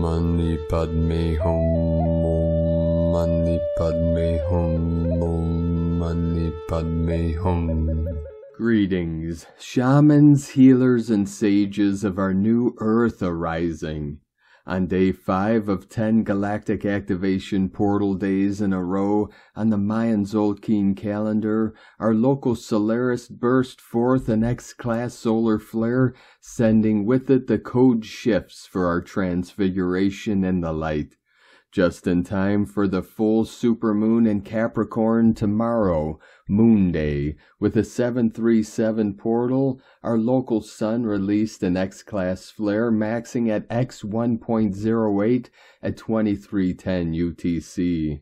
Mani Padme Hum, Om Mani Padme Hum, Om Mani Padme Hum. Greetings, shamans, healers, and sages of our new Earth arising. On day 5 of 10 galactic activation portal days in a row on the Mayan Zolkeen calendar, our local Solaris burst forth an X-class solar flare, sending with it the code shifts for our transfiguration in the light. Just in time for the full supermoon in Capricorn tomorrow, Moon Day. With a 737 portal, our local sun released an X-class flare maxing at X 1.08 at 2310 UTC.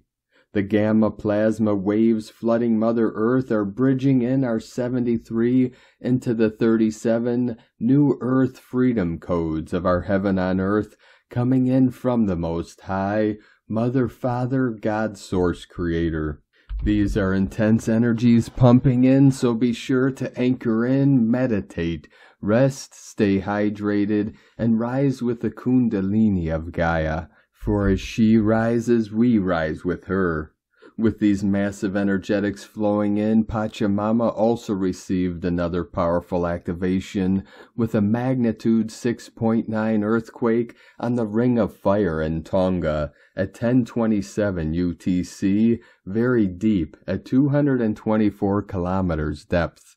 The gamma plasma waves flooding Mother Earth are bridging in our 73 into the 37 new Earth freedom codes of our heaven on Earth, coming in from the Most High, Mother, Father, God, Source, Creator. These are intense energies pumping in, so be sure to anchor in, meditate, rest, stay hydrated, and rise with the Kundalini of Gaia. For as she rises, we rise with her. With these massive energetics flowing in, Pachamama also received another powerful activation with a magnitude 6.9 earthquake on the Ring of Fire in Tonga at 1027 UTC, very deep at 224 kilometers depth.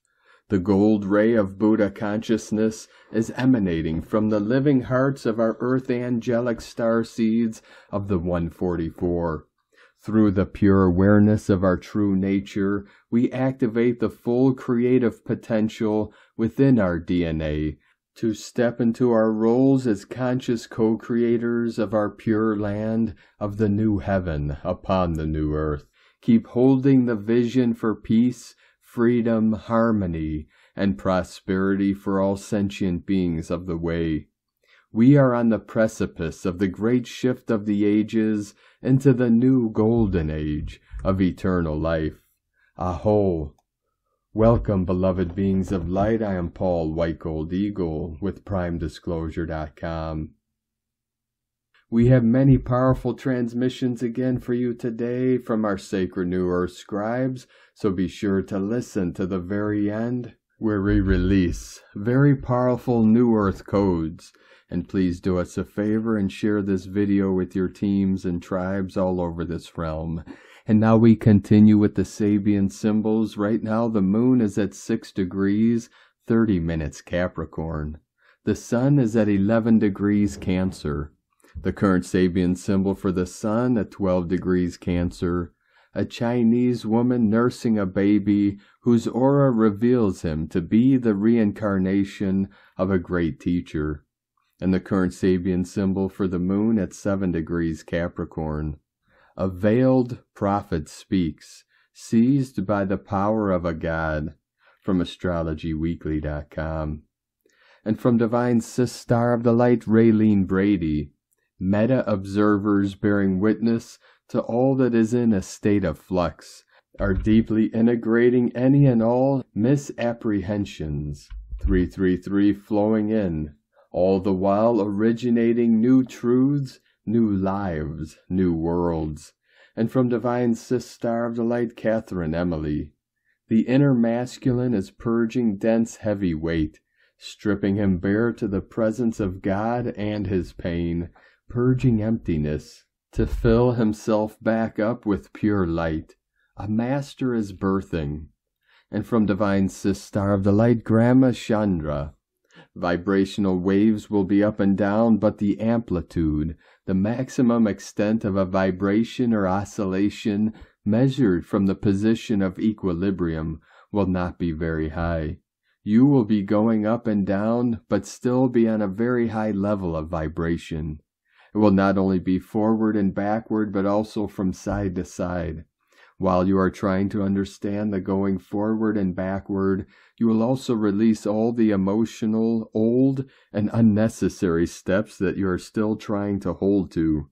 The gold ray of Buddha consciousness is emanating from the living hearts of our earth angelic star seeds of the 144. Through the pure awareness of our true nature, we activate the full creative potential within our DNA to step into our roles as conscious co-creators of our pure land, of the new heaven upon the new earth. Keep holding the vision for peace, freedom, harmony, and prosperity for all sentient beings of the way. We are on the precipice of the great shift of the ages into the new golden age of eternal life. Aho! Welcome, beloved beings of light. I am Paul White Gold Eagle with PrimeDisclosure.com. We have many powerful transmissions again for you today from our sacred New Earth scribes, so be sure to listen to the very end, where we release very powerful New Earth codes. And please do us a favor and share this video with your teams and tribes all over this realm. And now we continue with the Sabian symbols. Right now the moon is at 6 degrees, 30 minutes Capricorn. The sun is at 11 degrees Cancer. The current Sabian symbol for the sun at 12 degrees Cancer. A Chinese woman nursing a baby whose aura reveals him to be the reincarnation of a great teacher. And the current Sabian symbol for the moon at 7 degrees Capricorn. A veiled prophet speaks, seized by the power of a god, from astrologyweekly.com. And from Divine Sister of the Light, Raylene Brady, meta-observers bearing witness to all that is in a state of flux, are deeply integrating any and all misapprehensions. 333 flowing in, all the while originating new truths, new lives, new worlds. And from Divine Sister of the Light, Catherine Emily, the inner masculine is purging dense heavy weight, stripping him bare to the presence of God and his pain, purging emptiness, to fill himself back up with pure light. A master is birthing. And from Divine Sister of the Light, Grandma Chandra, vibrational waves will be up and down, but the amplitude, the maximum extent of a vibration or oscillation measured from the position of equilibrium, will not be very high. You will be going up and down, but still be on a very high level of vibration. It will not only be forward and backward, but also from side to side. While you are trying to understand the going forward and backward, you will also release all the emotional, old, and unnecessary steps that you are still trying to hold to.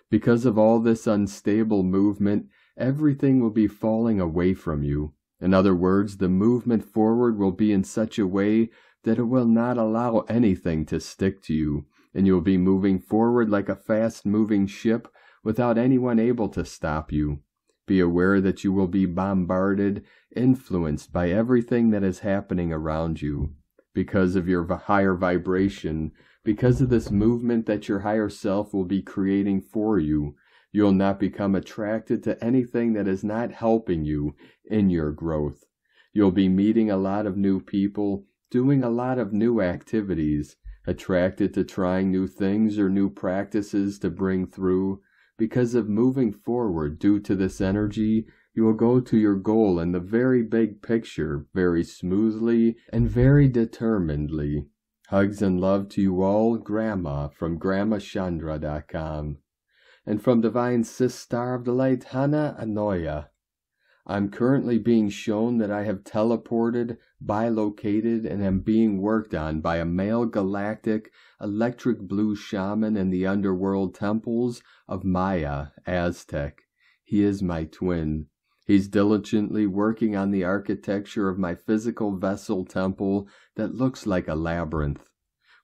Because of all this unstable movement, everything will be falling away from you. In other words, the movement forward will be in such a way that it will not allow anything to stick to you, and you'll be moving forward like a fast-moving ship without anyone able to stop you. Be aware that you will be bombarded, influenced by everything that is happening around you. Because of your higher vibration, because of this movement that your higher self will be creating for you, you'll not become attracted to anything that is not helping you in your growth. You'll be meeting a lot of new people, doing a lot of new activities, attracted to trying new things or new practices to bring through. Because of moving forward due to this energy, you will go to your goal in the very big picture, very smoothly and very determinedly. Hugs and love to you all, Grandma from GrandmaChandra.com. And from Divine Sis Star of the Light, Hana Anoya. I'm currently being shown that I have teleported, bilocated, and am being worked on by a male galactic electric blue shaman in the underworld temples of Maya, Aztec. He is my twin. He's diligently working on the architecture of my physical vessel temple that looks like a labyrinth.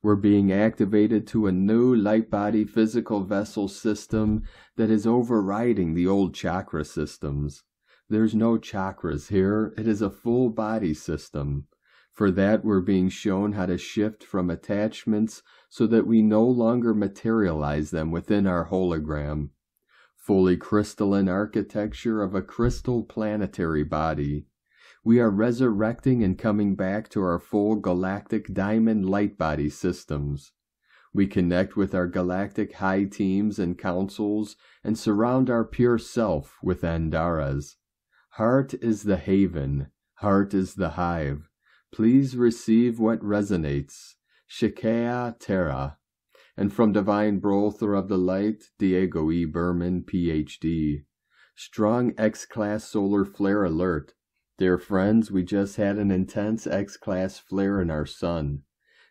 We're being activated to a new light body physical vessel system that is overriding the old chakra systems. There's no chakras here. It is a full body system. For that, we're being shown how to shift from attachments so that we no longer materialize them within our hologram. Fully crystalline architecture of a crystal planetary body. We are resurrecting and coming back to our full galactic diamond light body systems. We connect with our galactic high teams and councils and surround our pure self with Andaras. Heart is the haven. Heart is the hive. Please receive what resonates. Shikea Terra. And from Divine Brother of the Light, Diego E. Berman, Ph.D. Strong X-Class Solar Flare Alert. Dear friends, we just had an intense X-Class flare in our sun.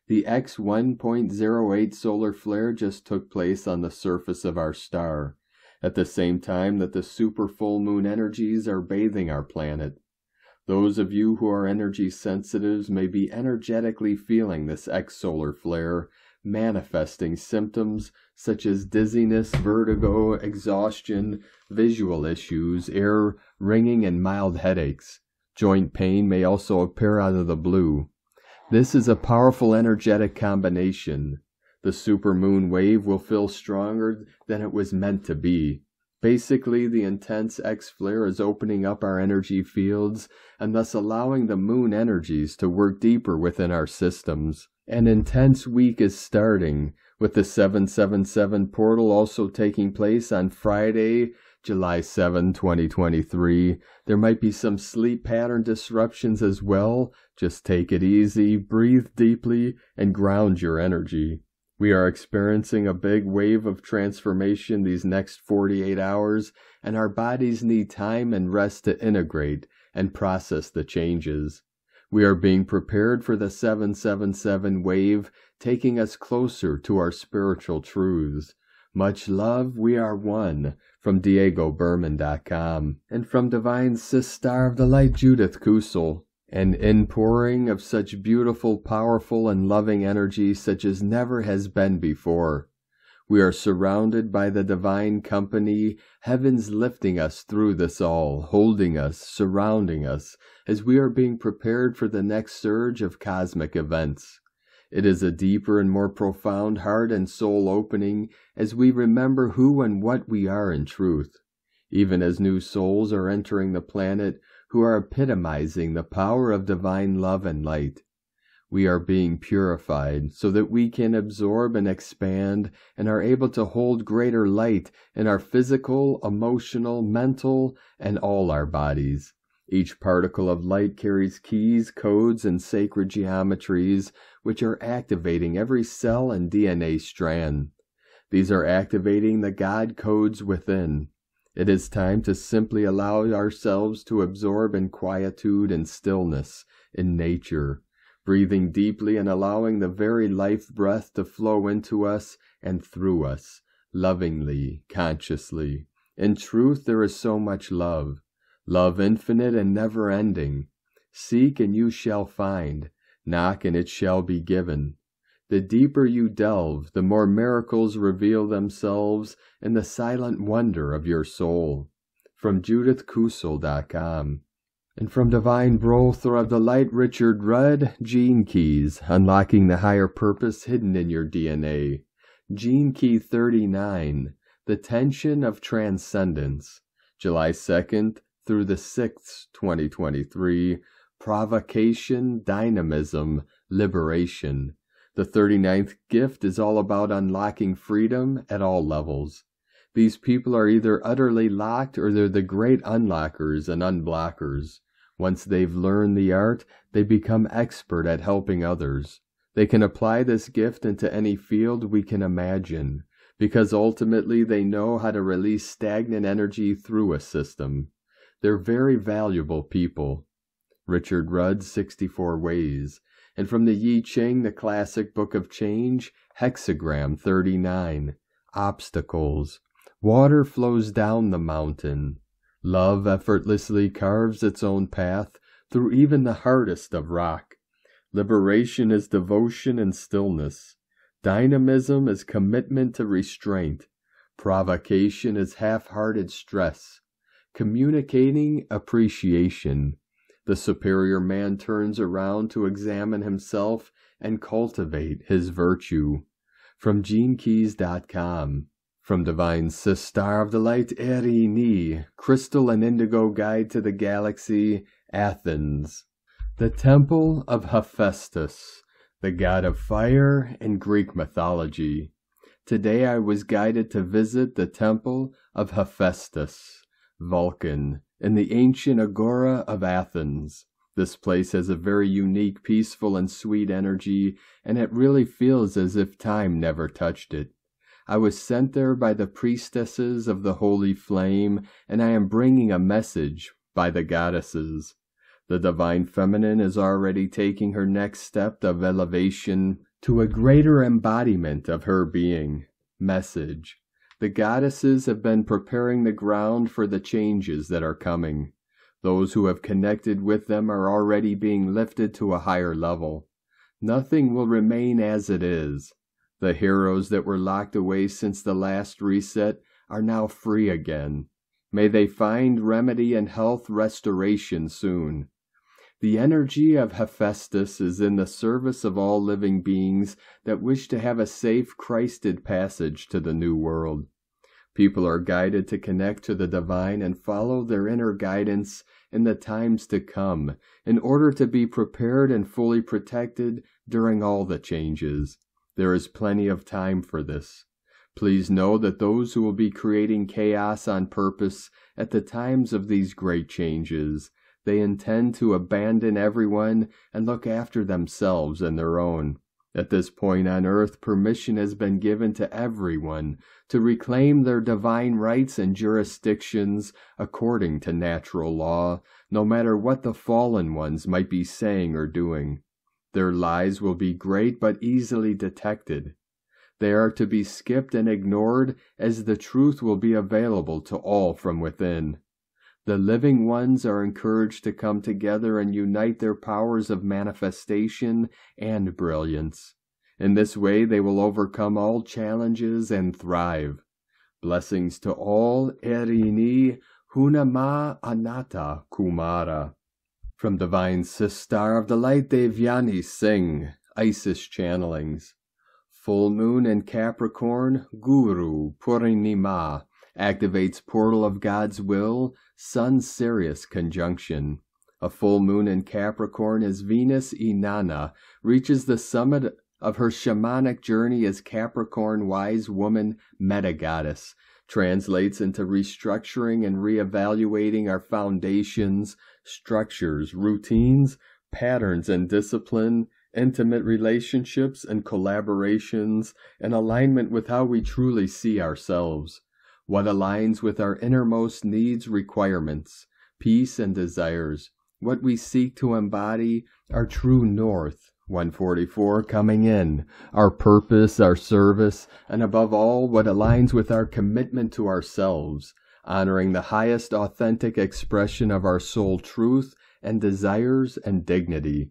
The X 1.08 solar flare just took place on the surface of our star, at the same time that the super full moon energies are bathing our planet. Those of you who are energy sensitives may be energetically feeling this X solar flare, manifesting symptoms such as dizziness, vertigo, exhaustion, visual issues, ear ringing, and mild headaches. Joint pain may also appear out of the blue. This is a powerful energetic combination. The supermoon wave will feel stronger than it was meant to be. Basically, the intense X-flare is opening up our energy fields and thus allowing the moon energies to work deeper within our systems. An intense week is starting, with the 777 portal also taking place on Friday, July 7, 2023. There might be some sleep pattern disruptions as well. Just take it easy, breathe deeply, and ground your energy. We are experiencing a big wave of transformation these next 48 hours, and our bodies need time and rest to integrate and process the changes. We are being prepared for the 777 wave, taking us closer to our spiritual truths. Much love, we are one, from DiegoBerman.com, and from Divine Sis Star of the Light, Judith Kusel. An inpouring of such beautiful, powerful, and loving energy such as never has been before. We are surrounded by the divine company, heavens lifting us through this all, holding us, surrounding us, as we are being prepared for the next surge of cosmic events. It is a deeper and more profound heart and soul opening as we remember who and what we are in truth. Even as new souls are entering the planet, who are epitomizing the power of divine love and light. We are being purified so that we can absorb and expand and are able to hold greater light in our physical, emotional, mental, and all our bodies. Each particle of light carries keys, codes, and sacred geometries which are activating every cell and DNA strand. These are activating the God codes within. It is time to simply allow ourselves to absorb in quietude and stillness in nature, breathing deeply and allowing the very life breath to flow into us and through us, lovingly, consciously. In truth, there is so much love, love infinite and never-ending. Seek and you shall find, knock and it shall be given. The deeper you delve, the more miracles reveal themselves in the silent wonder of your soul. From JudithKusel.com. And from Divine Brother of the Light, Richard Rudd, Gene Keys, Unlocking the Higher Purpose Hidden in Your DNA. Gene Key 39, The Tension of Transcendence, July 2nd through the 6th, 2023, Provocation, Dynamism, Liberation. The 39th gift is all about unlocking freedom at all levels. These people are either utterly locked or they're the great unlockers and unblockers. Once they've learned the art, they become expert at helping others. They can apply this gift into any field we can imagine, because ultimately they know how to release stagnant energy through a system. They're very valuable people. Richard Rudd, 64 Ways. And from the Yi Ching, the classic Book of Change, Hexagram 39, Obstacles. Water flows down the mountain. Love effortlessly carves its own path through even the hardest of rock. Liberation is devotion and stillness. Dynamism is commitment to restraint. Provocation is half-hearted stress. Communicating appreciation. The superior man turns around to examine himself and cultivate his virtue. From GeneKeys.com. From Divine Star of the Light, Prairie, Crystal and Indigo Guide to the Galaxy, Athens. The Temple of Hephaestus, the god of fire in Greek mythology. Today I was guided to visit the Temple of Hephaestus, Vulcan, in the ancient Agora of Athens. This place has a very unique, peaceful, and sweet energy, and it really feels as if time never touched it. I was sent there by the priestesses of the holy flame, and I am bringing a message by the goddesses. The divine feminine is already taking her next step of elevation to a greater embodiment of her being. Message. The goddesses have been preparing the ground for the changes that are coming. Those who have connected with them are already being lifted to a higher level. Nothing will remain as it is. The heroes that were locked away since the last reset are now free again. May they find remedy and health restoration soon. The energy of Hephaestus is in the service of all living beings that wish to have a safe Christed passage to the new world. People are guided to connect to the divine and follow their inner guidance in the times to come in order to be prepared and fully protected during all the changes. There is plenty of time for this. Please know that those who will be creating chaos on purpose at the times of these great changes, they intend to abandon everyone and look after themselves and their own. At this point on earth, permission has been given to everyone to reclaim their divine rights and jurisdictions according to natural law, no matter what the fallen ones might be saying or doing. Their lies will be great but easily detected. They are to be skipped and ignored, as the truth will be available to all from within. The living ones are encouraged to come together and unite their powers of manifestation and brilliance. In this way they will overcome all challenges and thrive. Blessings to all. Erini Hunama Anatta Kumara. From Divine Star of the Light, Devyani Singh, Isis Channelings. Full Moon in Capricorn, Guru Purnima, activates portal of God's will, Sun-Sirius conjunction. A full moon in Capricorn as Venus Inanna reaches the summit of her shamanic journey as Capricorn wise woman meta-goddess, translates into restructuring and reevaluating our foundations, structures, routines, patterns, and discipline, intimate relationships and collaborations, in alignment with how we truly see ourselves. What aligns with our innermost needs, requirements, peace, and desires. What we seek to embody, our true north. 144 coming in, our purpose, our service, and above all, what aligns with our commitment to ourselves, honoring the highest authentic expression of our soul truth and desires and dignity.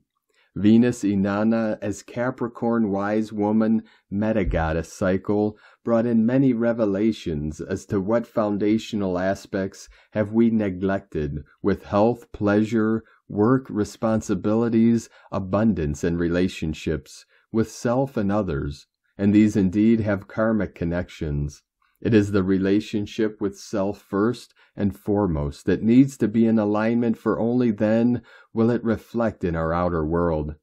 Venus Inanna as Capricorn wise woman meta-goddess cycle brought in many revelations as to what foundational aspects have we neglected with health, pleasure, work, responsibilities, abundance, and relationships with self and others, and these indeed have karmic connections. It is the relationship with self first and foremost that needs to be in alignment, for only then will it reflect in our outer world.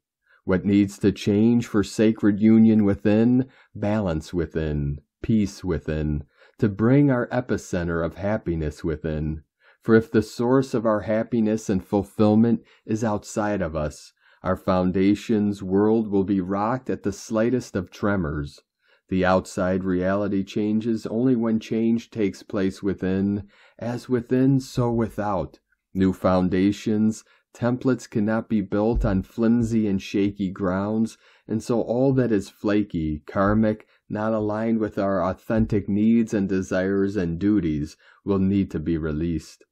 What needs to change for sacred union within, balance within, peace within, to bring our epicenter of happiness within. For if the source of our happiness and fulfillment is outside of us, our foundation's world will be rocked at the slightest of tremors. The outside reality changes only when change takes place within. As within, so without. New foundations, templates cannot be built on flimsy and shaky grounds, and so all that is flaky, karmic, not aligned with our authentic needs and desires and duties, will need to be released.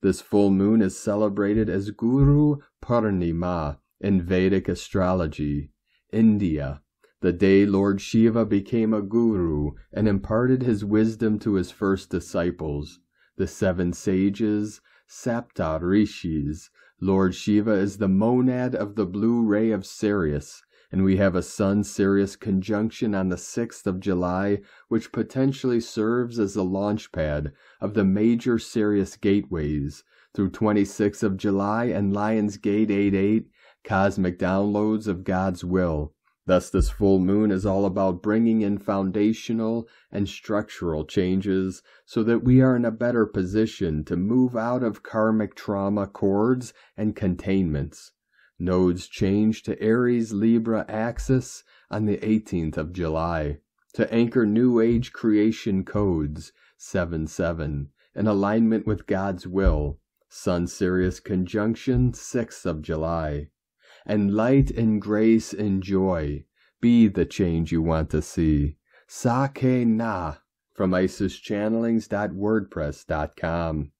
This full moon is celebrated as Guru Purnima in Vedic astrology. India, the day Lord Shiva became a guru and imparted his wisdom to his first disciples, the 7 sages, Sapta Rishis. Lord Shiva is the monad of the blue ray of Sirius, and we have a Sun-Sirius conjunction on the 6th of July, which potentially serves as the launch pad of the major Sirius gateways through 26th of July and Lion's Gate 88, cosmic downloads of God's will. Thus, this full moon is all about bringing in foundational and structural changes so that we are in a better position to move out of karmic trauma cords and containments. Nodes change to Aries Libra axis on the 18th of July to anchor New Age creation codes 7-7 in alignment with God's will. Sun-Sirius conjunction 6th of July. And light and grace and joy be the change you want to see. Sake Na from IsisChannelings.wordpress.com.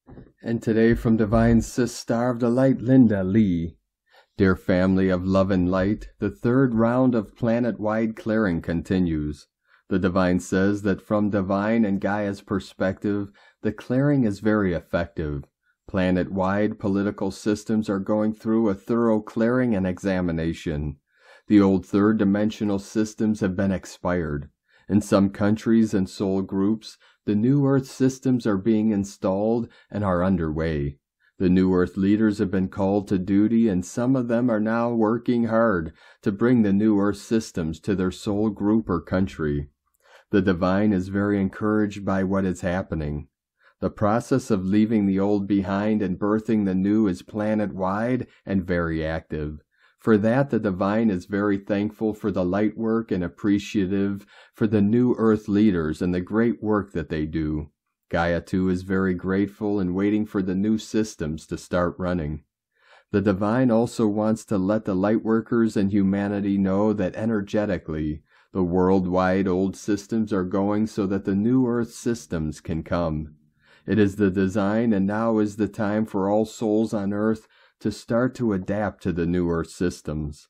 And today from Divine Sis Star of the Light, Linda Lee. Dear family of love and light, the 3rd round of planet-wide clearing continues. The Divine says that from Divine and Gaia's perspective, the clearing is very effective. Planet-wide political systems are going through a thorough clearing and examination. The old 3rd-dimensional systems have been expired. In some countries and soul groups, the New Earth systems are being installed and are underway. The New Earth leaders have been called to duty, and some of them are now working hard to bring the New Earth systems to their soul group or country. The Divine is very encouraged by what is happening. The process of leaving the old behind and birthing the new is planet-wide and very active. For that, the Divine is very thankful for the light work and appreciative for the New Earth leaders and the great work that they do. Gaia, too, is very grateful and waiting for the new systems to start running. The Divine also wants to let the light workers and humanity know that energetically, the worldwide old systems are going so that the New Earth systems can come. It is the design, and now is the time for all souls on Earth to start to adapt to the New Earth systems.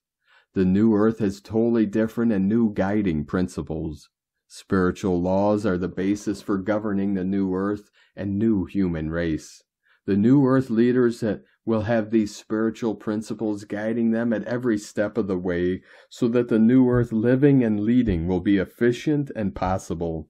The New Earth has totally different and new guiding principles. Spiritual laws are the basis for governing the New Earth and new human race. The New Earth leaders will have these spiritual principles guiding them at every step of the way so that the New Earth living and leading will be efficient and possible.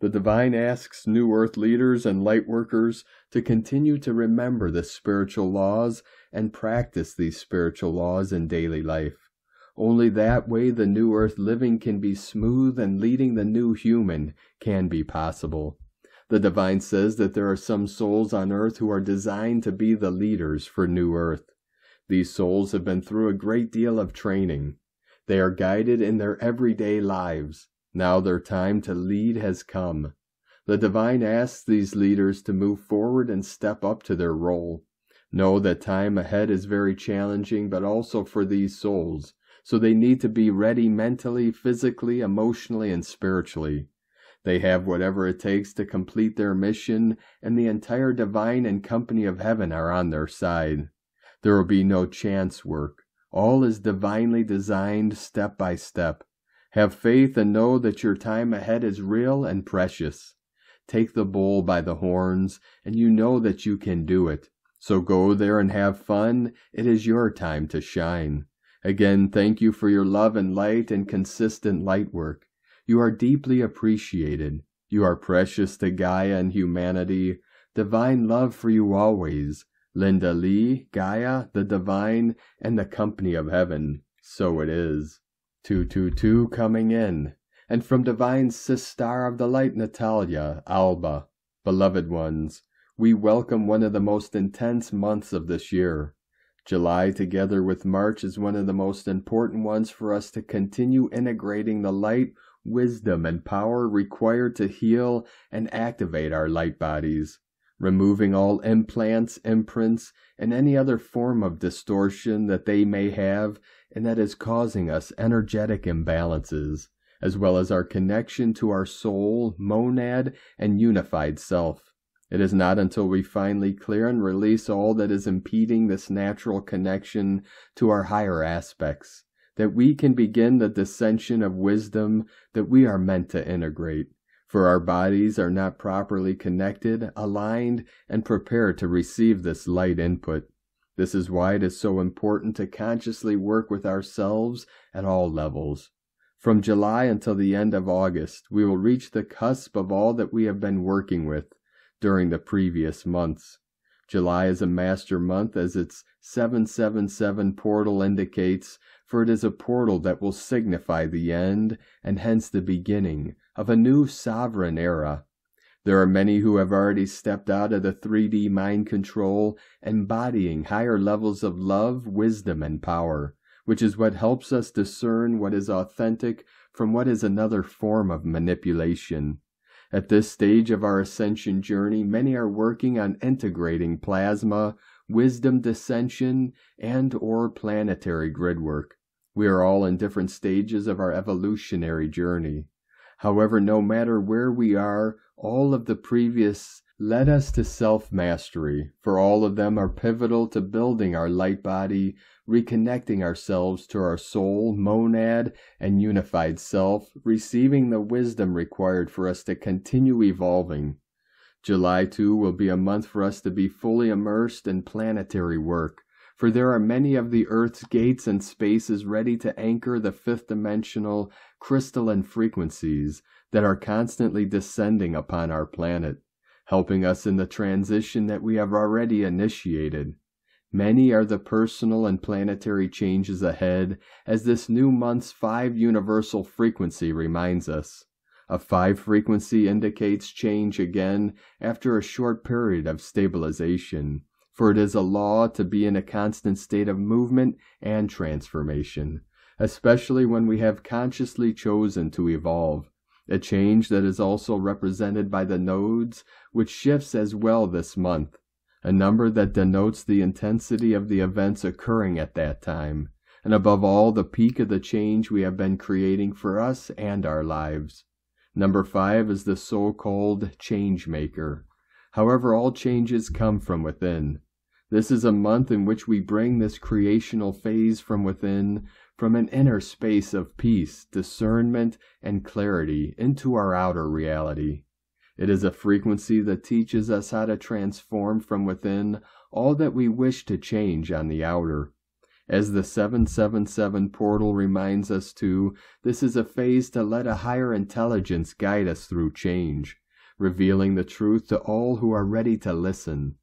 The Divine asks New Earth leaders and light workers to continue to remember the spiritual laws and practice these spiritual laws in daily life. Only that way the New Earth living can be smooth and leading the new human can be possible. The Divine says that there are some souls on Earth who are designed to be the leaders for New Earth. These souls have been through a great deal of training. They are guided in their everyday lives. Now their time to lead has come. The Divine asks these leaders to move forward and step up to their role. Know that time ahead is very challenging, but also for these souls, so they need to be ready mentally, physically, emotionally, and spiritually. They have whatever it takes to complete their mission, and the entire Divine and company of heaven are on their side. There will be no chance work. All is divinely designed step by step. Have faith and know that your time ahead is real and precious. Take the bull by the horns, and you know that you can do it. So go there and have fun. It is your time to shine. Again, thank you for your love and light and consistent light work. You are deeply appreciated. You are precious to Gaia and humanity. Divine love for you always. Linda Lee, Gaia, the Divine, and the company of heaven. So it is. 222 coming in. And from Divine Sister of the Light, Natalia, Alba. Beloved ones, we welcome one of the most intense months of this year. July, together with March, is one of the most important ones for us to continue integrating the light, wisdom, and power required to heal and activate our light bodies, removing all implants, imprints, and any other form of distortion that they may have and that is causing us energetic imbalances, as well as our connection to our soul, monad, and unified self. It is not until we finally clear and release all that is impeding this natural connection to our higher aspects that we can begin the dissension of wisdom that we are meant to integrate, for our bodies are not properly connected, aligned, and prepared to receive this light input. This is why it is so important to consciously work with ourselves at all levels. From July until the end of August, we will reach the cusp of all that we have been working with during the previous months. July is a master month, as its 777 portal indicates, for it is a portal that will signify the end and hence the beginning of a new sovereign era. There are many who have already stepped out of the 3D mind control, embodying higher levels of love, wisdom, and power, which is what helps us discern what is authentic from what is another form of manipulation. At this stage of our ascension journey, many are working on integrating plasma, wisdom dissension, and/or planetary grid work. We are all in different stages of our evolutionary journey. However, no matter where we are, all of the previous led us to self-mastery, for all of them are pivotal to building our light body, reconnecting ourselves to our soul, monad, and unified self, receiving the wisdom required for us to continue evolving. July, too, will be a month for us to be fully immersed in planetary work, for there are many of the Earth's gates and spaces ready to anchor the fifth-dimensional crystalline frequencies that are constantly descending upon our planet, helping us in the transition that we have already initiated. Many are the personal and planetary changes ahead, as this new month's 5 universal frequency reminds us. A 5 frequency indicates change again after a short period of stabilization, for it is a law to be in a constant state of movement and transformation, especially when we have consciously chosen to evolve. A change that is also represented by the nodes, which shifts as well this month, a number that denotes the intensity of the events occurring at that time, and above all, the peak of the change we have been creating for us and our lives. Number 5 is the so-called change maker. However, all changes come from within. This is a month in which we bring this creational phase from within, from an inner space of peace, discernment, and clarity into our outer reality. It is a frequency that teaches us how to transform from within all that we wish to change on the outer. As the 777 portal reminds us too, this is a phase to let a higher intelligence guide us through change, revealing the truth to all who are ready to listen.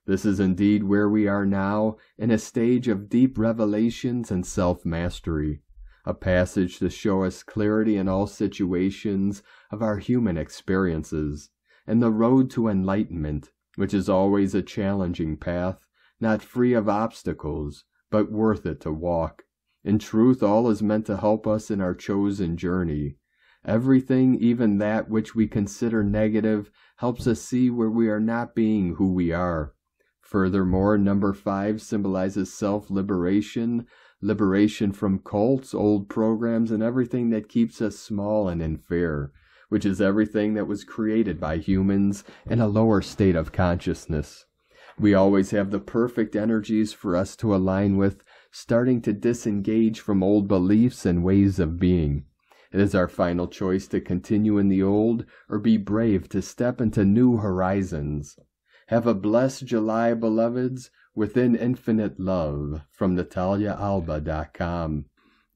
This is indeed where we are now, in a stage of deep revelations and self-mastery, a passage to show us clarity in all situations of our human experiences, and the road to enlightenment, which is always a challenging path, not free of obstacles, but worth it to walk. In truth, all is meant to help us in our chosen journey. Everything, even that which we consider negative, helps us see where we are not being who we are. Furthermore, number 5 symbolizes self-liberation, liberation from cults, old programs, and everything that keeps us small and in fear, which is everything that was created by humans in a lower state of consciousness. We always have the perfect energies for us to align with, starting to disengage from old beliefs and ways of being. It is our final choice to continue in the old or be brave to step into new horizons. Have a blessed July, beloveds, within infinite love, from NataliaAlba.com.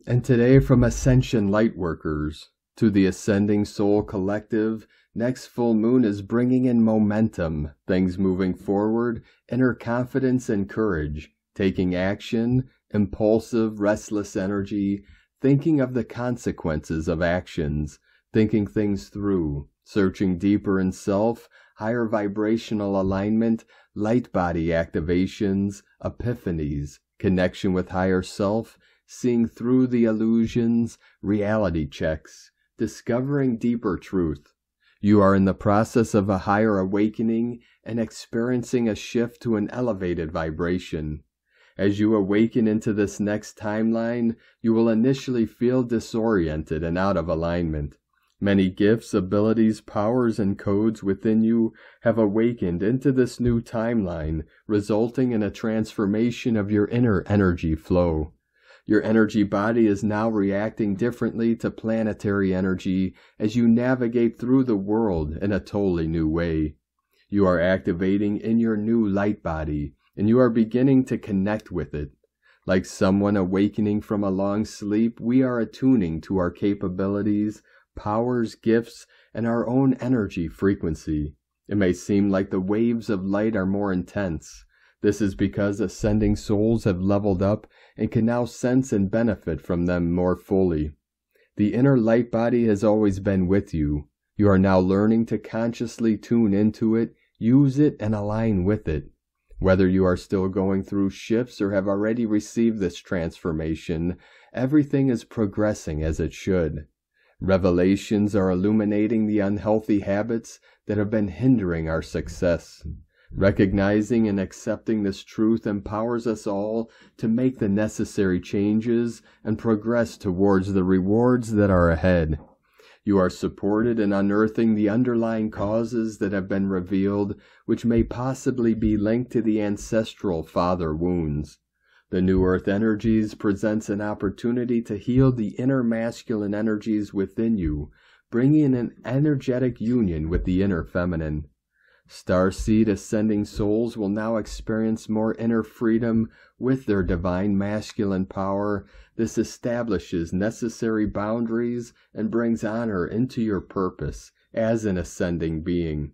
And today from Ascension Lightworkers to the Ascending Soul Collective, next full moon is bringing in momentum, things moving forward, inner confidence and courage, taking action, impulsive, restless energy, thinking of the consequences of actions, thinking things through, searching deeper in self, higher vibrational alignment, light body activations, epiphanies, connection with higher self, seeing through the illusions, reality checks, discovering deeper truth. You are in the process of a higher awakening and experiencing a shift to an elevated vibration. As you awaken into this next timeline, you will initially feel disoriented and out of alignment. Many gifts, abilities, powers, and codes within you have awakened into this new timeline, resulting in a transformation of your inner energy flow. Your energy body is now reacting differently to planetary energy as you navigate through the world in a totally new way. You are activating in your new light body, and you are beginning to connect with it. Like someone awakening from a long sleep, we are attuning to our capabilities, powers, gifts, and our own energy frequency. It may seem like the waves of light are more intense. This is because ascending souls have leveled up and can now sense and benefit from them more fully. The inner light body has always been with you. You are now learning to consciously tune into it, use it, and align with it. Whether you are still going through shifts or have already received this transformation, everything is progressing as it should. Revelations are illuminating the unhealthy habits that have been hindering our success. Recognizing and accepting this truth empowers us all to make the necessary changes and progress towards the rewards that are ahead. You are supported in unearthing the underlying causes that have been revealed, which may possibly be linked to the ancestral father wounds. The New Earth Energies presents an opportunity to heal the inner masculine energies within you, bringing an energetic union with the inner feminine. Starseed ascending souls will now experience more inner freedom with their divine masculine power. This establishes necessary boundaries and brings honor into your purpose as an ascending being.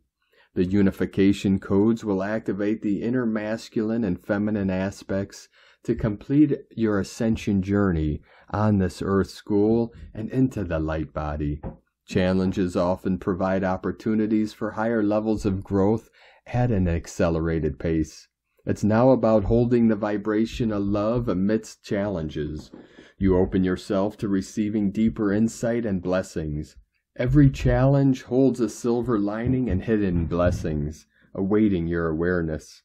The unification codes will activate the inner masculine and feminine aspects to complete your ascension journey on this earth school and into the light body. Challenges often provide opportunities for higher levels of growth at an accelerated pace. It's now about holding the vibration of love amidst challenges. You open yourself to receiving deeper insight and blessings. Every challenge holds a silver lining and hidden blessings, awaiting your awareness.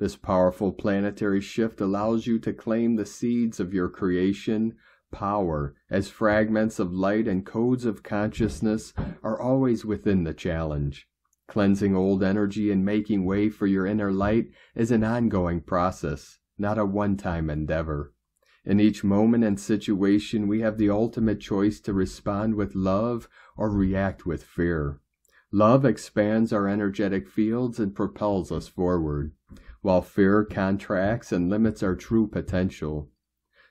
This powerful planetary shift allows you to claim the seeds of your creation. Power, as fragments of light and codes of consciousness, are always within the challenge. Cleansing old energy and making way for your inner light is an ongoing process, not a one-time endeavor. In each moment and situation, we have the ultimate choice to respond with love or react with fear. Love expands our energetic fields and propels us forward, while fear contracts and limits our true potential.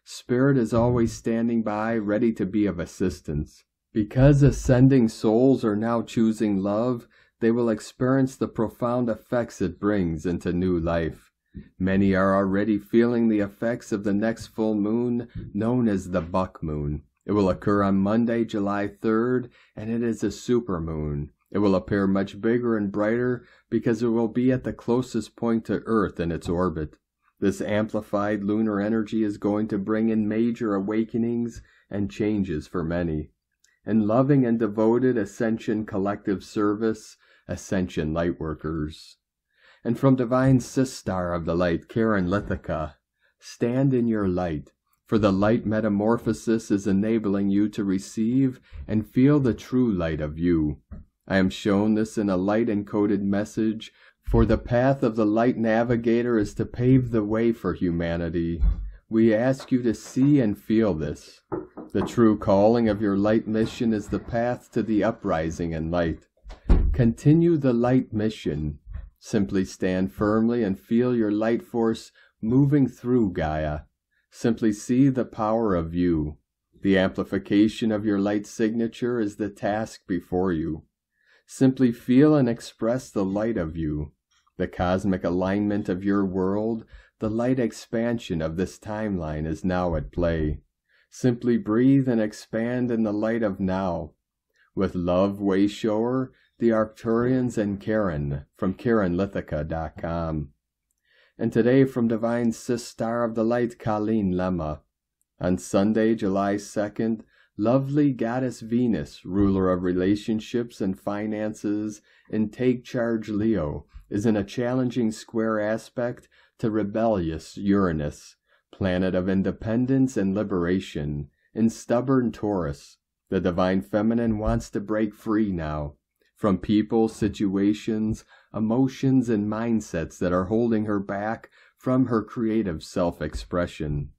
Spirit is always standing by, ready to be of assistance. Because ascending souls are now choosing love, they will experience the profound effects it brings into new life. Many are already feeling the effects of the next full moon, known as the buck moon. It will occur on Monday, July 3rd, and it is a supermoon. It will appear much bigger and brighter because it will be at the closest point to Earth in its orbit. This amplified lunar energy is going to bring in major awakenings and changes for many. In loving and devoted Ascension Collective Service, Ascension Lightworkers. And from Divine Sistar of the Light, Karen Lithica, stand in your light, for the light metamorphosis is enabling you to receive and feel the true light of you. I am shown this in a light-encoded message, for the path of the light navigator is to pave the way for humanity. We ask you to see and feel this. The true calling of your light mission is the path to the uprising and light. Continue the light mission. Simply stand firmly and feel your light force moving through Gaia. Simply see the power of you. The amplification of your light signature is the task before you. Simply feel and express the light of you, the cosmic alignment of your world. The light expansion of this timeline is now at play. Simply breathe and expand in the light of now. With love, Wayshower, the Arcturians, and Karen from KarenLithica.com. And today from Divine Sis Star of the Light, Colleen Lemma. On Sunday, July 2nd, lovely Goddess Venus, ruler of relationships and finances in Take Charge Leo, is in a challenging square aspect to rebellious Uranus, planet of independence and liberation, in stubborn Taurus. The Divine Feminine wants to break free now from people, situations, emotions, and mindsets that are holding her back from her creative self-expression,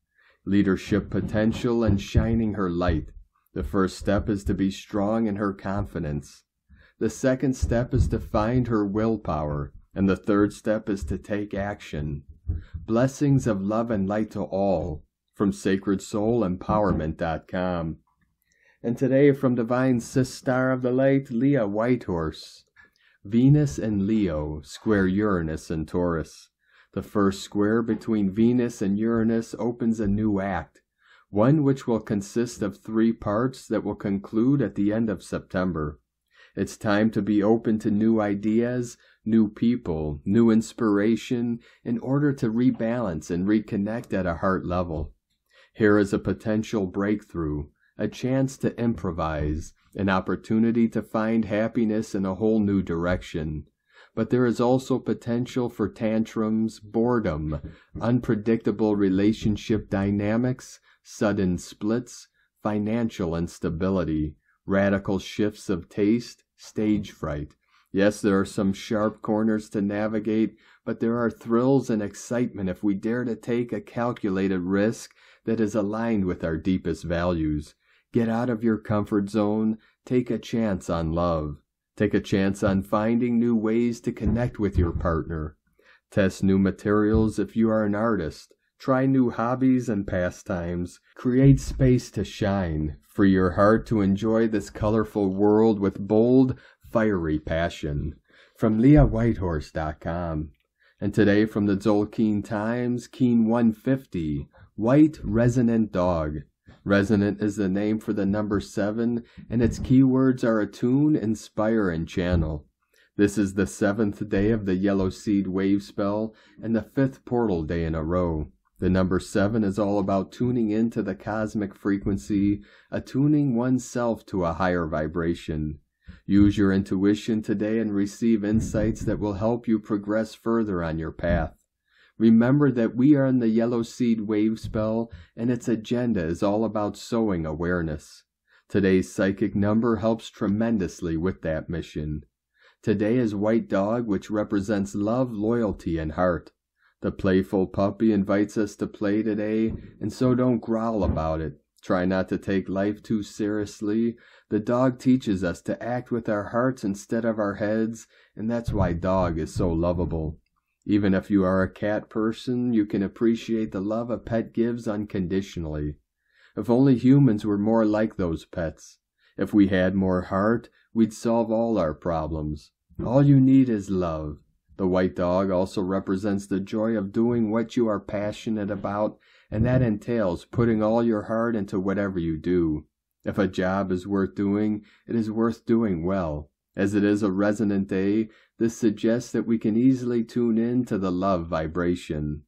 leadership potential, and shining her light. The first step is to be strong in her confidence. The second step is to find her willpower. And the third step is to take action. Blessings of love and light to all from SacredSoulEmpowerment.com. And today from Divine Sis Star of the Light, Leah Whitehorse. Venus and Leo square Uranus and Taurus. The first square between Venus and Uranus opens a new act, one which will consist of 3 parts that will conclude at the end of September. It's time to be open to new ideas, new people, new inspiration, in order to rebalance and reconnect at a heart level. Here is a potential breakthrough, a chance to improvise, an opportunity to find happiness in a whole new direction. But there is also potential for tantrums, boredom, unpredictable relationship dynamics, sudden splits, financial instability, radical shifts of taste, stage fright. Yes, there are some sharp corners to navigate, but there are thrills and excitement if we dare to take a calculated risk that is aligned with our deepest values. Get out of your comfort zone. Take a chance on love. Take a chance on finding new ways to connect with your partner. Test new materials if you are an artist. Try new hobbies and pastimes. Create space to shine. Free your heart to enjoy this colorful world with bold, fiery passion. From LeahWhitehorse.com. And today from the Zolkeen Times, Keen 150, White Resonant Dog. Resonant is the name for the number 7, and its keywords are attune, inspire, and channel. This is the 7th day of the Yellow Seed Wave Spell, and the 5th portal day in a row. The number 7 is all about tuning into the cosmic frequency, attuning oneself to a higher vibration. Use your intuition today and receive insights that will help you progress further on your path. Remember that we are in the Yellow Seed Wave Spell, and its agenda is all about sowing awareness. Today's psychic number helps tremendously with that mission. Today is White Dog, which represents love, loyalty, and heart. The playful puppy invites us to play today, and so don't growl about it. Try not to take life too seriously. The dog teaches us to act with our hearts instead of our heads, and that's why dog is so lovable. Even if you are a cat person, you can appreciate the love a pet gives unconditionally. If only humans were more like those pets. If we had more heart, we'd solve all our problems. All you need is love. The white dog also represents the joy of doing what you are passionate about, and that entails putting all your heart into whatever you do. If a job is worth doing, it is worth doing well. As it is a resonant day, this suggests that we can easily tune in to the love vibration.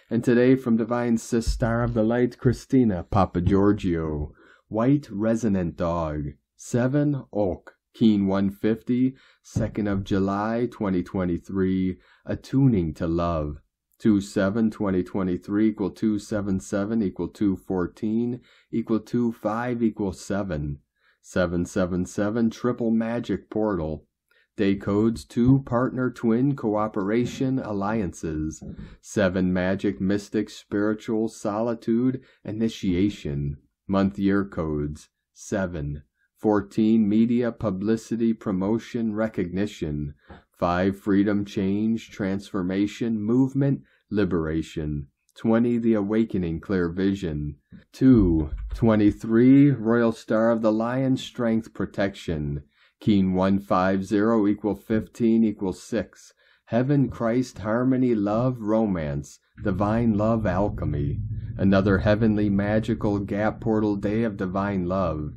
And today from Divine Sis Star of the Light, Christina Papagiorgio, White Resonant Dog, 7 Oak, Keen 150, 2nd of July 2023, Attuning to Love. 2/7/2023 = 277 = 214 = 25 = 7. 777 Triple Magic Portal. Day codes 2 partner twin cooperation alliances. 7 magic mystic spiritual solitude initiation. Month year codes 7. 14 media publicity promotion recognition. 5 freedom change transformation movement liberation. 20 the awakening clear vision. 2. 23 Royal Star of the Lion strength protection. Keen 150 equal 15 equal 6. Heaven, Christ, harmony, love, romance, divine love, alchemy. Another heavenly magical gap portal day of divine love.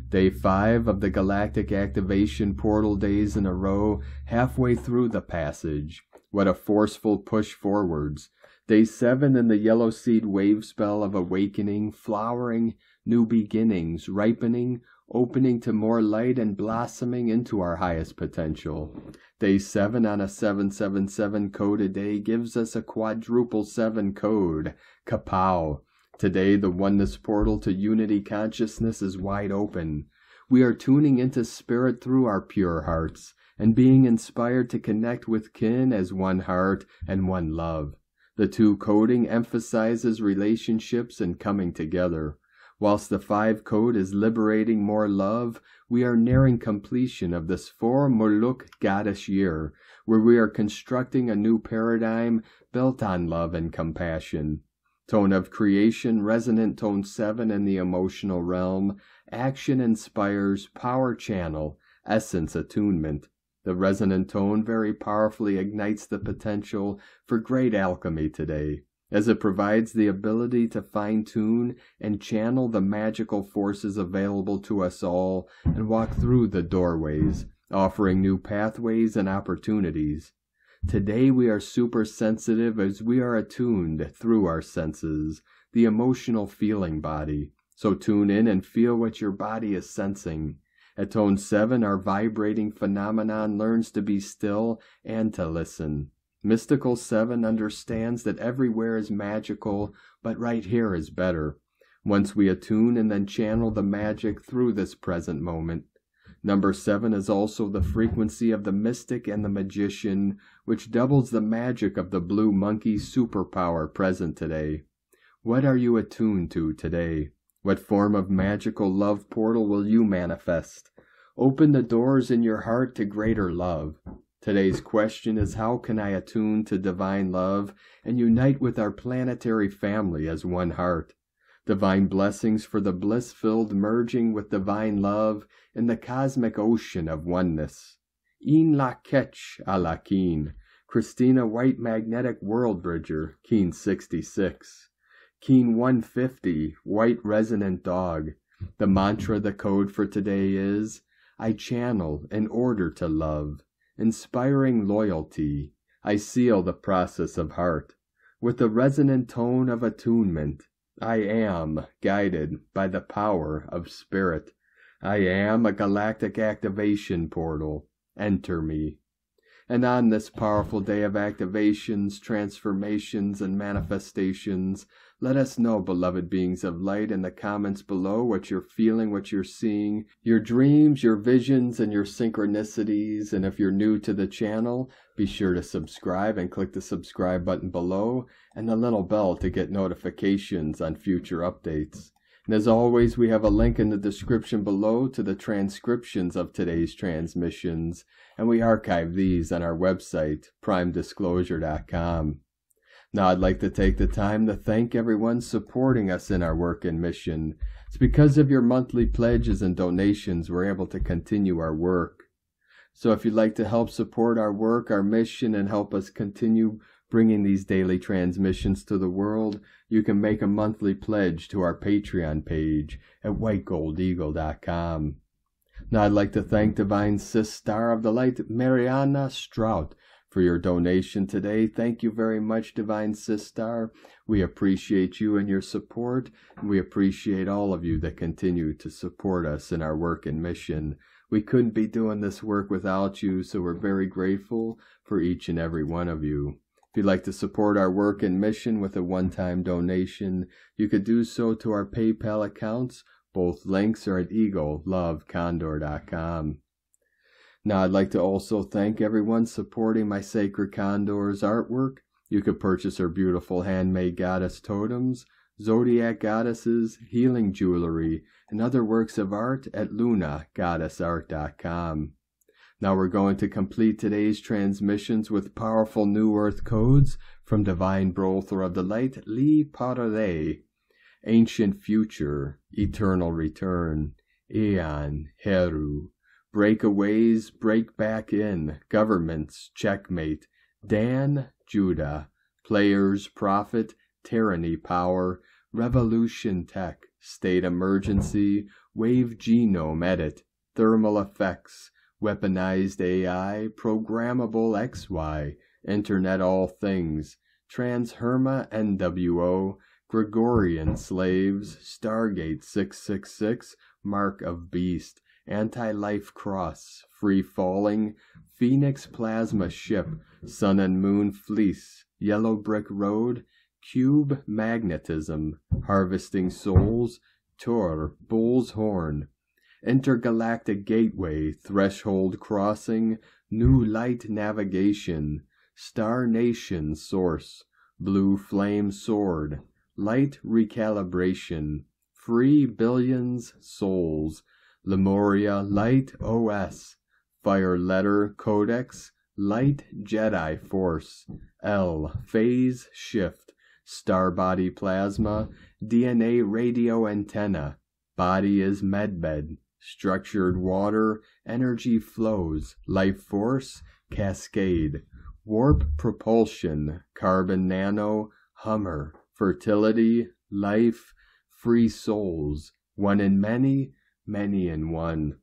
Day 5 of the galactic activation portal days in a row, halfway through the passage. What a forceful push forwards. Day 7 in the yellow seed wave spell of awakening, flowering, new beginnings, ripening, opening to more light and blossoming into our highest potential. Day 7 on a 777 code a day gives us a quadruple 7 code. Kapow! Today the oneness portal to unity consciousness is wide open. We are tuning into spirit through our pure hearts and being inspired to connect with kin as one heart and one love. The 2 coding emphasizes relationships and coming together. Whilst the 5 code is liberating more love, we are nearing completion of this 4 Muluk Goddess year, where we are constructing a new paradigm built on love and compassion. Tone of creation, resonant tone 7 in the emotional realm, action inspires, power channel, essence attunement. The resonant tone very powerfully ignites the potential for great alchemy today, as it provides the ability to fine-tune and channel the magical forces available to us all and walk through the doorways, offering new pathways and opportunities. Today we are super sensitive as we are attuned through our senses, the emotional feeling body. So tune in and feel what your body is sensing. At tone 7, our vibrating phenomenon learns to be still and to listen. Mystical 7 understands that everywhere is magical, but right here is better. Once we attune and then channel the magic through this present moment. Number 7 is also the frequency of the mystic and the magician, which doubles the magic of the blue monkey superpower present today. What are you attuned to today? What form of magical love portal will you manifest? Open the doors in your heart to greater love. Today's question is, how can I attune to divine love and unite with our planetary family as one heart? Divine blessings for the bliss-filled merging with divine love in the cosmic ocean of oneness. In la ketch a la keen. Christina White Magnetic World Bridger, Keen 66. Keen 150, White Resonant Dog. The mantra, the code for today is, I channel in order to love. Inspiring loyalty, I seal the process of heart. With the resonant tone of attunement, I am guided by the power of spirit. I am a galactic activation portal. Enter me. And on this powerful day of activations, transformations, and manifestations, let us know, beloved beings of light, in the comments below what you're feeling, what you're seeing, your dreams, your visions, and your synchronicities. And if you're new to the channel, be sure to subscribe and click the subscribe button below and the little bell to get notifications on future updates. And as always, we have a link in the description below to the transcriptions of today's transmissions, and we archive these on our website, primedisclosure.com. Now I'd like to take the time to thank everyone supporting us in our work and mission. It's because of your monthly pledges and donations we're able to continue our work. So if you'd like to help support our work, our mission, and help us continue bringing these daily transmissions to the world, you can make a monthly pledge to our Patreon page at whitegoldeagle.com. Now I'd like to thank Divine Sis Star of the Light, Mariana Strout, for your donation today. Thank you very much, Divine Sis Star. We appreciate you and your support, and we appreciate all of you that continue to support us in our work and mission. We couldn't be doing this work without you, so we're very grateful for each and every one of you. If you'd like to support our work and mission with a one-time donation, you could do so to our PayPal accounts. Both links are at eaglelovecondor.com. Now, I'd like to also thank everyone supporting my Sacred Condor's artwork. You could purchase her beautiful handmade goddess totems, zodiac goddesses, healing jewelry, and other works of art at lunagoddessart.com. Now we're going to complete today's transmissions with powerful New Earth codes from Divine Brother of the Light, Li Parare, Ancient Future, Eternal Return, Eon, Heru, Breakaways, Break Back In, Governments, Checkmate, Dan, Judah, Players, Profit, Tyranny, Power, Revolution, Tech, State Emergency, Wave Genome Edit, Thermal Effects, Weaponized AI, Programmable XY, Internet All Things, Transherma NWO, Gregorian Slaves, Stargate 666, Mark of Beast, Anti-Life Cross, Free Falling, Phoenix Plasma Ship, Sun and Moon Fleece, Yellow Brick Road, Cube Magnetism, Harvesting Souls, Tor, Bull's Horn, Intergalactic Gateway, Threshold Crossing, New Light Navigation, Star Nation Source, Blue Flame Sword, Light Recalibration, Free Billions Souls, Lemuria Light OS, Fire Letter Codex, Light Jedi Force, L Phase Shift, Star Body Plasma, DNA Radio Antenna, Body is Medbed, Structured Water, Energy Flows, Life Force, Cascade, Warp Propulsion, Carbon Nano, Hummer, Fertility, Life, Free Souls, One in Many, Many in One.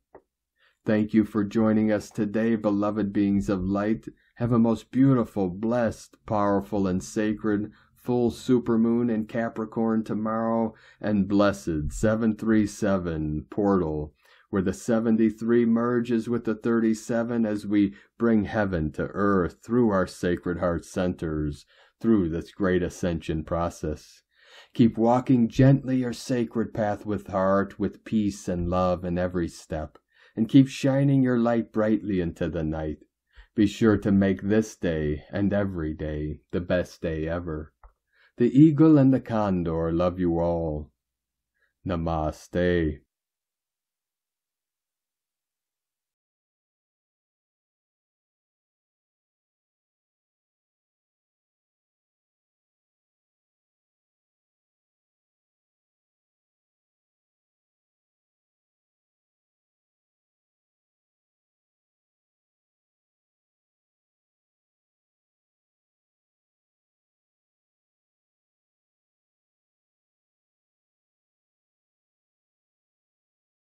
Thank you for joining us today, beloved beings of light. Have a most beautiful, blessed, powerful, and sacred full supermoon in Capricorn tomorrow, and blessed 737 portal, where the 73 merges with the 37 as we bring heaven to earth through our Sacred Heart centers, through this great ascension process. Keep walking gently your sacred path with heart, with peace and love in every step, and keep shining your light brightly into the night. Be sure to make this day and every day the best day ever. The eagle and the condor love you all. Namaste.